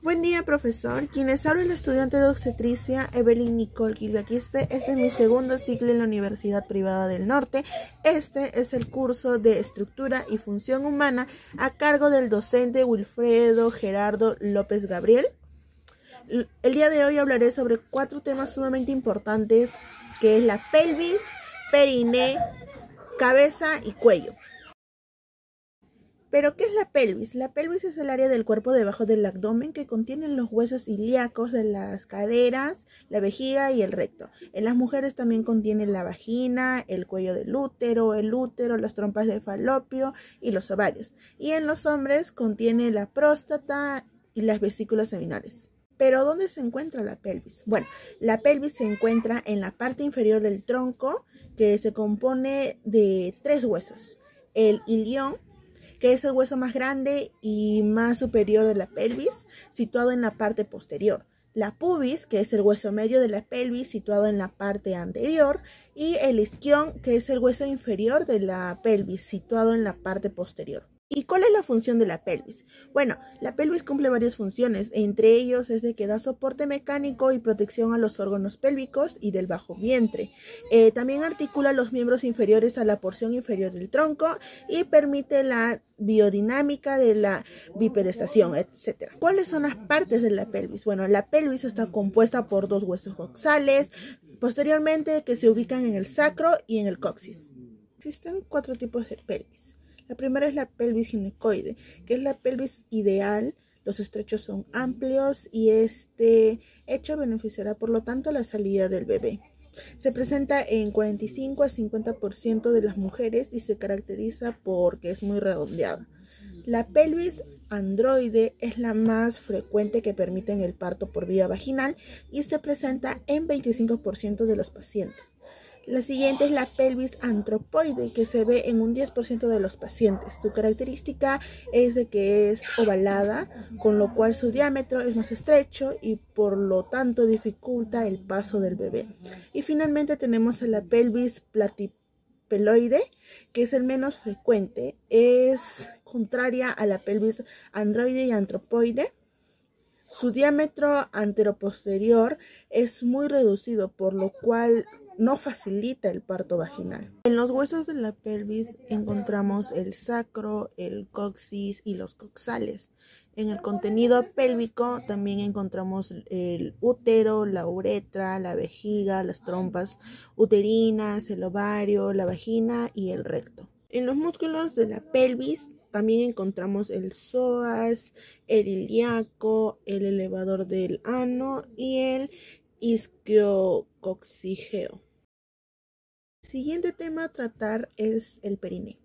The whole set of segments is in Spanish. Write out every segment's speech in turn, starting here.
Buen día, profesor. Quienes habla es la estudiante de obstetricia Evelyn Nicole Quilviaquispe. Este es mi segundo ciclo en la Universidad Privada del Norte. Este es el curso de Estructura y Función Humana a cargo del docente Wilfredo Gerardo López Gabriel. El día de hoy hablaré sobre 4 temas sumamente importantes, que es la pelvis, periné, cabeza y cuello. ¿Pero qué es la pelvis? La pelvis es el área del cuerpo debajo del abdomen que contiene los huesos ilíacos de las caderas, la vejiga y el recto. En las mujeres también contiene la vagina, el cuello del útero, las trompas de falopio y los ovarios. Y en los hombres contiene la próstata y las vesículas seminales. ¿Pero dónde se encuentra la pelvis? Bueno, la pelvis se encuentra en la parte inferior del tronco, que se compone de 3 huesos. El ilión, que es el hueso más grande y más superior de la pelvis, situado en la parte posterior. La pubis, que es el hueso medio de la pelvis, situado en la parte anterior. Y el isquión, que es el hueso inferior de la pelvis, situado en la parte posterior. ¿Y cuál es la función de la pelvis? Bueno, la pelvis cumple varias funciones, entre ellos es de que da soporte mecánico y protección a los órganos pélvicos y del bajo vientre. También articula los miembros inferiores a la porción inferior del tronco y permite la biodinámica de la bipedestación, etc. ¿Cuáles son las partes de la pelvis? Bueno, la pelvis está compuesta por 2 huesos coxales, posteriormente que se ubican en el sacro y en el coxis. Existen 4 tipos de pelvis. La primera es la pelvis ginecoide, que es la pelvis ideal. Los estrechos son amplios y este hecho beneficiará por lo tanto la salida del bebé. Se presenta en 45 a 50% de las mujeres y se caracteriza porque es muy redondeada. La pelvis androide es la más frecuente, que permite el parto por vía vaginal y se presenta en 25% de los pacientes. La siguiente es la pelvis antropoide, que se ve en un 10% de los pacientes. Su característica es de que es ovalada, con lo cual su diámetro es más estrecho y por lo tanto dificulta el paso del bebé. Y finalmente tenemos a la pelvis platipeloide, que es el menos frecuente. Es contraria a la pelvis androide y antropoide. Su diámetro anteroposterior es muy reducido, por lo cual no facilita el parto vaginal. En los huesos de la pelvis encontramos el sacro, el coxis y los coxales. En el contenido pélvico también encontramos el útero, la uretra, la vejiga, las trompas uterinas, el ovario, la vagina y el recto. En los músculos de la pelvis también encontramos el psoas, el ilíaco, el elevador del ano y el isquiococcígeo. El siguiente tema a tratar es el periné.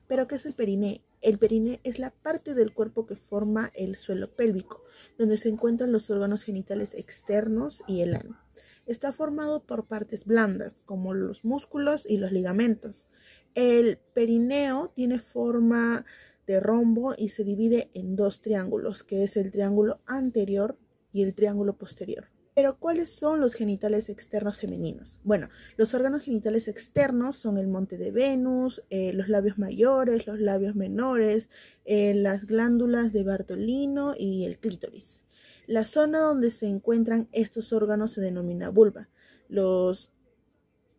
¿Pero qué es el periné? El periné es la parte del cuerpo que forma el suelo pélvico, donde se encuentran los órganos genitales externos y el ano. Está formado por partes blandas, como los músculos y los ligamentos. El perineo tiene forma de rombo y se divide en 2 triángulos, que es el triángulo anterior y el triángulo posterior. Pero ¿cuáles son los genitales externos femeninos? Bueno, los órganos genitales externos son el monte de Venus, los labios mayores, los labios menores, las glándulas de Bartolino y el clítoris. La zona donde se encuentran estos órganos se denomina vulva. Los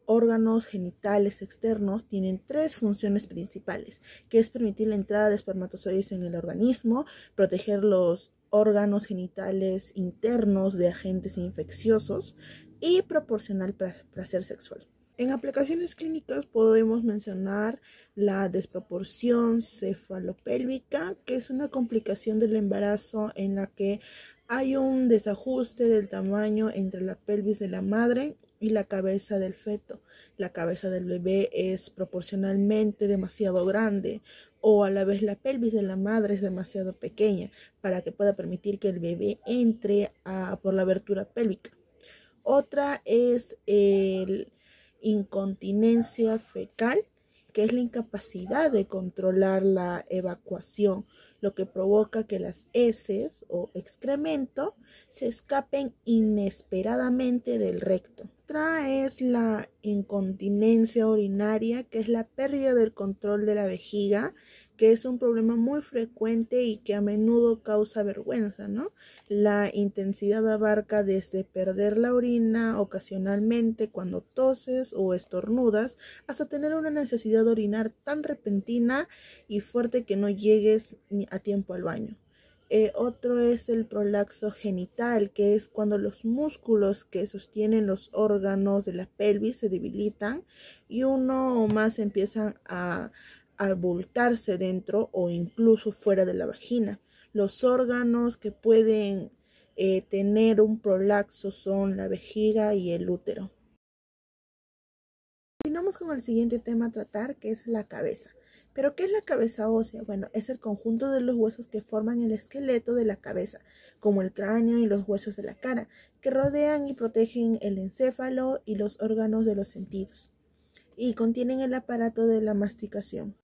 órganos genitales externos tienen 3 funciones principales, que es permitir la entrada de espermatozoides en el organismo, proteger los órganos genitales internos de agentes infecciosos y proporcionar placer sexual. En aplicaciones clínicas podemos mencionar la desproporción cefalopélvica, que es una complicación del embarazo en la que hay un desajuste del tamaño entre la pelvis de la madre y la cabeza del feto. La cabeza del bebé es proporcionalmente demasiado grande, o a la vez la pelvis de la madre es demasiado pequeña para que pueda permitir que el bebé entre por la abertura pélvica. Otra es el incontinencia fecal, que es la incapacidad de controlar la evacuación, lo que provoca que las heces o excremento se escapen inesperadamente del recto. Otra es la incontinencia urinaria, que es la pérdida del control de la vejiga, que es un problema muy frecuente y que a menudo causa vergüenza, ¿no? La intensidad abarca desde perder la orina ocasionalmente cuando toses o estornudas, hasta tener una necesidad de orinar tan repentina y fuerte que no llegues ni a tiempo al baño. Otro es el prolaxo genital, que es cuando los músculos que sostienen los órganos de la pelvis se debilitan y uno o más empiezan a abultarse dentro o incluso fuera de la vagina. Los órganos que pueden tener un prolaxo son la vejiga y el útero. Continuamos con el siguiente tema a tratar, que es la cabeza. ¿Pero qué es la cabeza ósea? Bueno, es el conjunto de los huesos que forman el esqueleto de la cabeza, como el cráneo y los huesos de la cara, que rodean y protegen el encéfalo y los órganos de los sentidos, y contienen el aparato de la masticación.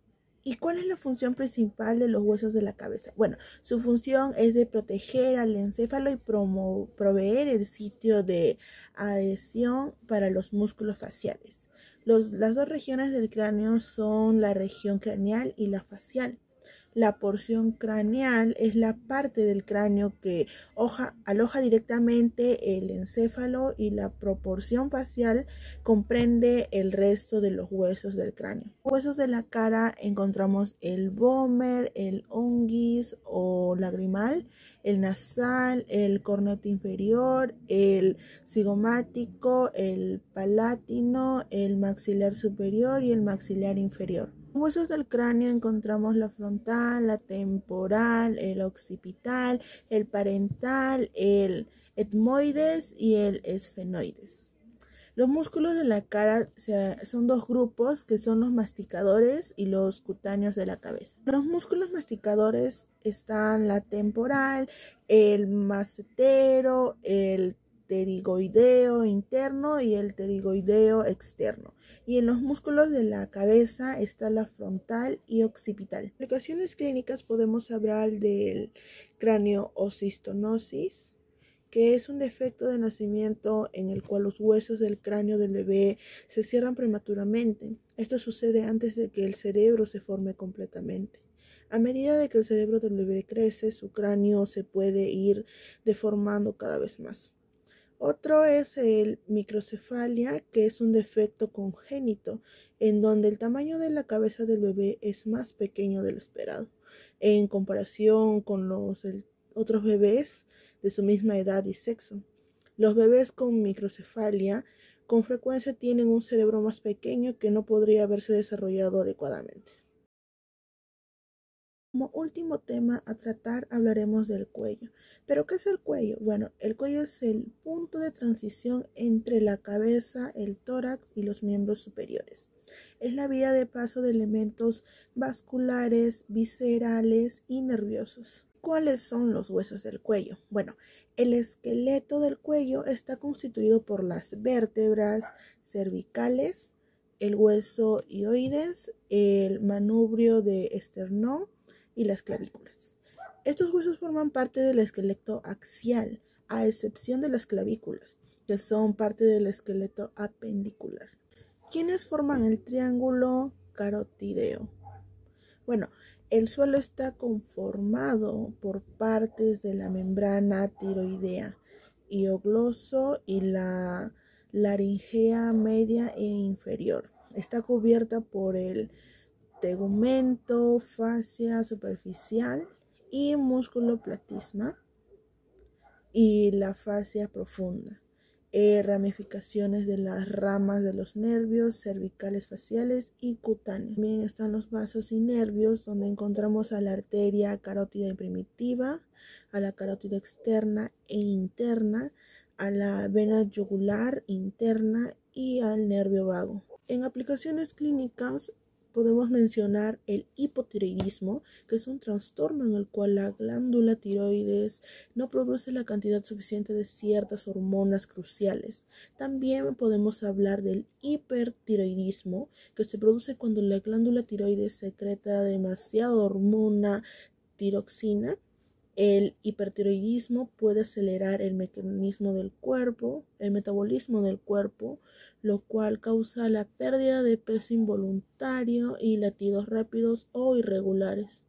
¿Y cuál es la función principal de los huesos de la cabeza? Bueno, su función es de proteger al encéfalo y proveer el sitio de adhesión para los músculos faciales. Las dos regiones del cráneo son la región craneal y la facial. La porción craneal es la parte del cráneo que aloja directamente el encéfalo, y la proporción facial comprende el resto de los huesos del cráneo. En los huesos de la cara encontramos el vómer, el unguis o lagrimal, el nasal, el cornete inferior, el cigomático, el palatino, el maxilar superior y el maxilar inferior. En los huesos del cráneo encontramos la frontal, la temporal, el occipital, el parental, el etmoides y el esfenoides. Los músculos de la cara son dos grupos, que son los masticadores y los cutáneos de la cabeza. Los músculos masticadores están la temporal, el massetero, el pterigoideo interno y el pterigoideo externo. Y en los músculos de la cabeza está la frontal y occipital. En aplicaciones clínicas podemos hablar del craneoocistosis, que es un defecto de nacimiento en el cual los huesos del cráneo del bebé se cierran prematuramente. Esto sucede antes de que el cerebro se forme completamente. A medida de que el cerebro del bebé crece, su cráneo se puede ir deformando cada vez más. Otro es el microcefalia, que es un defecto congénito en donde el tamaño de la cabeza del bebé es más pequeño de lo esperado en comparación con los otros bebés de su misma edad y sexo. Los bebés con microcefalia con frecuencia tienen un cerebro más pequeño que no podría haberse desarrollado adecuadamente. Como último tema a tratar hablaremos del cuello. ¿Pero qué es el cuello? Bueno, el cuello es el punto de transición entre la cabeza, el tórax y los miembros superiores. Es la vía de paso de elementos vasculares, viscerales y nerviosos. ¿Cuáles son los huesos del cuello? Bueno, el esqueleto del cuello está constituido por las vértebras cervicales, el hueso hioides, el manubrio de esternón y las clavículas. Estos huesos forman parte del esqueleto axial, a excepción de las clavículas, que son parte del esqueleto apendicular. ¿Quiénes forman el triángulo carotideo? Bueno, el suelo está conformado por partes de la membrana tiroidea, hiogloso y la laringea media e inferior. Está cubierta por el tegumento, fascia superficial y músculo platisma y la fascia profunda. Ramificaciones de las ramas de los nervios cervicales, faciales y cutáneos. También están los vasos y nervios, donde encontramos a la arteria carótida primitiva, a la carótida externa e interna, a la vena yugular interna y al nervio vago. En aplicaciones clínicas podemos mencionar el hipotiroidismo, que es un trastorno en el cual la glándula tiroides no produce la cantidad suficiente de ciertas hormonas cruciales. También podemos hablar del hipertiroidismo, que se produce cuando la glándula tiroides secreta demasiada hormona tiroxina El hipertiroidismo puede acelerar el mecanismo del cuerpo, el metabolismo del cuerpo, lo cual causa la pérdida de peso involuntario y latidos rápidos o irregulares.